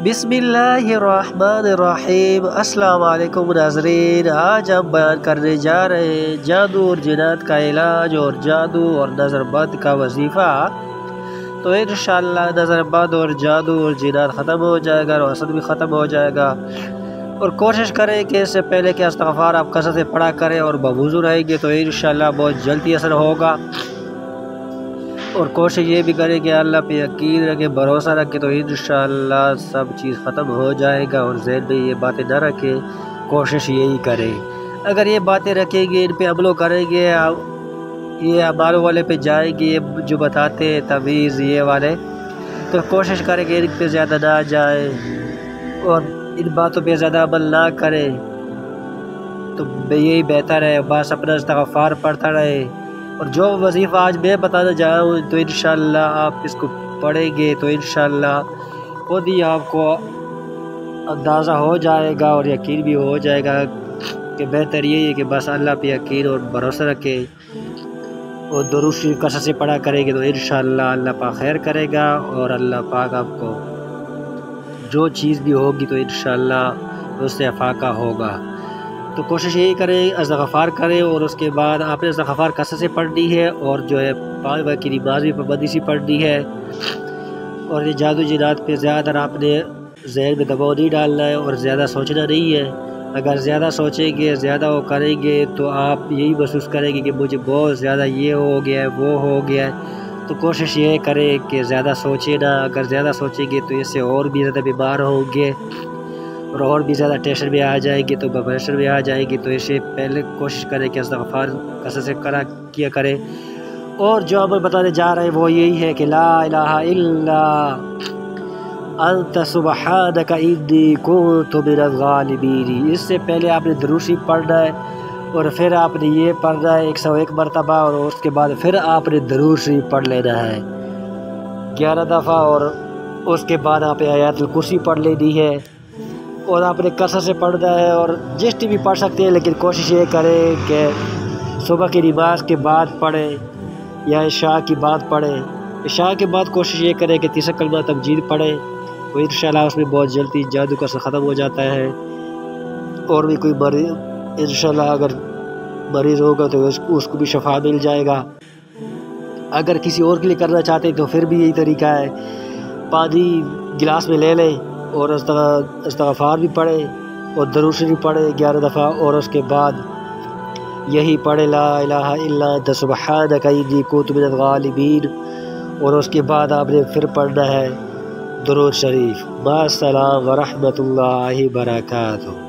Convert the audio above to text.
بسم اللہ الرحمن الرحیم۔ السلام علیکم ناظرین، آج ہم بیان کرنے جا رہے ہیں جادو اور جنات کا علاج اور جادو اور نظر بند کا وظیفہ۔ تو انشاءاللہ نظر بند اور جادو اور جنات ختم ہو جائے گا اور حسد بھی ختم ہو جائے گا۔ اور کوشش کریں کہ اس سے پہلے کہ استغفار آپ کثرت سے پڑھا کریں اور بوضو رہیں گے تو انشاءاللہ بہت جلدی اثر ہوگا۔ اور کوشش یہ بھی کریں کہ اللہ پہ یقین رکھیں، بھروسہ رکھیں تو انشاءاللہ سب چیز ختم ہو جائے گا۔ اور ذہن میں یہ باتیں نہ رکھیں، کوشش یہی کریں۔ اگر یہ باتیں رکھیں گے، ان پہ عمل کریں گے، یہ عمالوں والے پہ جائیں گے جو بتاتے ہیں تمیز یہ والے، تو کوشش کریں کہ ان پہ زیادہ نہ جائیں اور ان باتوں پہ زیادہ عمل نہ کریں، تو یہی بہتر ہے۔ بس اپنا استغفار پڑھتا رہے۔ اور جو وظیفہ آج میں بتانا جا رہا ہوں تو انشاءاللہ آپ اس کو پڑھیں گے تو انشاءاللہ خود ہی آپ کو اندازہ ہو جائے گا اور یقین بھی ہو جائے گا کہ بہتر یہی ہے کہ بس اللہ پہ یقین اور بھروسہ رکھیں اور درود شریف کثرت سے پڑھا کریں گے تو انشاءاللہ اللہ پاک خیر کرے گا اور اللہ پاک آپ کو جو چیز بھی ہوگی تو انشاءاللہ اس سے افاقہ ہوگا۔ تو کوشش یہی کریں، استغفار کریں اور اس کے بعد آپ نے استغفار کثرت سے پڑھنی ہے اور جو ہے 5 وقت کی نماز بھی پابندی سے پڑھنی ہے۔ اور یہ جادو جنات پہ زیادہ آپ نے ذہن میں دباؤ نہیں ڈالنا ہے اور زیادہ سوچنا نہیں ہے۔ اگر زیادہ سوچیں گے، زیادہ وہ کریں گے تو آپ یہی محسوس کریں گے کہ مجھے بہت زیادہ یہ ہو گیا ہے، وہ ہو گیا ہے۔ تو کوشش یہ کریں کہ زیادہ سوچیں نہ۔ اگر زیادہ سوچیں گے تو اس سے اور بھی زیادہ بیمار ہوں گے اور بھی زیادہ ٹینشن میں آ جائیں گے، تو ڈپریشن میں آ جائیں گے۔ تو اسے پہلے کوشش کریں کہ استغفار کثرت سے کیا کریں۔ اور جو عمل بتانے جا رہے ہیں وہ یہی ہے کہ لا الہ الا انت سبحانک انی کنت من الظالمین۔ اس سے پہلے آپ نے درود شریف پڑھنا ہے اور پھر آپ نے یہ پڑھنا ہے 101 مرتبہ اور اس کے بعد پھر آپ نے درود شریف پڑھ لینا ہے 11 دفعہ اور اس کے بعد آپ نے آیات الکرسی پڑھ لینی ہے اور آپ نے کثرت سے پڑھنا ہے۔ اور جس بھی پڑھ سکتے ہیں لیکن کوشش یہ کریں کہ صبح کی نماز کے بعد پڑھیں یا عشاء کی بعد پڑھیں۔ عشاء کے بعد کوشش یہ کریں کہ تیسرا کلمہ تمجید پڑھیں تو انشاءاللہ اس میں بہت جلدی جادو کا اثر ختم ہو جاتا ہے۔ اور بھی کوئی مریض انشاءاللہ اگر مریض ہوگا تو اس کو بھی شفا مل جائے گا۔ اگر کسی اور کے لیے کرنا چاہتے ہیں تو پھر بھی یہی طریقہ ہے، پانی گلاس میں لے لیں اور استغفار بھی پڑھیں اور درود شریف پڑھیں 11 دفعہ اور اس کے بعد یہی پڑھیں لا الہ الا انت سبحانک انی کنت من الظالمین اور اس کے بعد آپ نے پھر پڑھنا ہے درود شریف۔ مع السلام ورحمۃ اللہ وبرکاتہ۔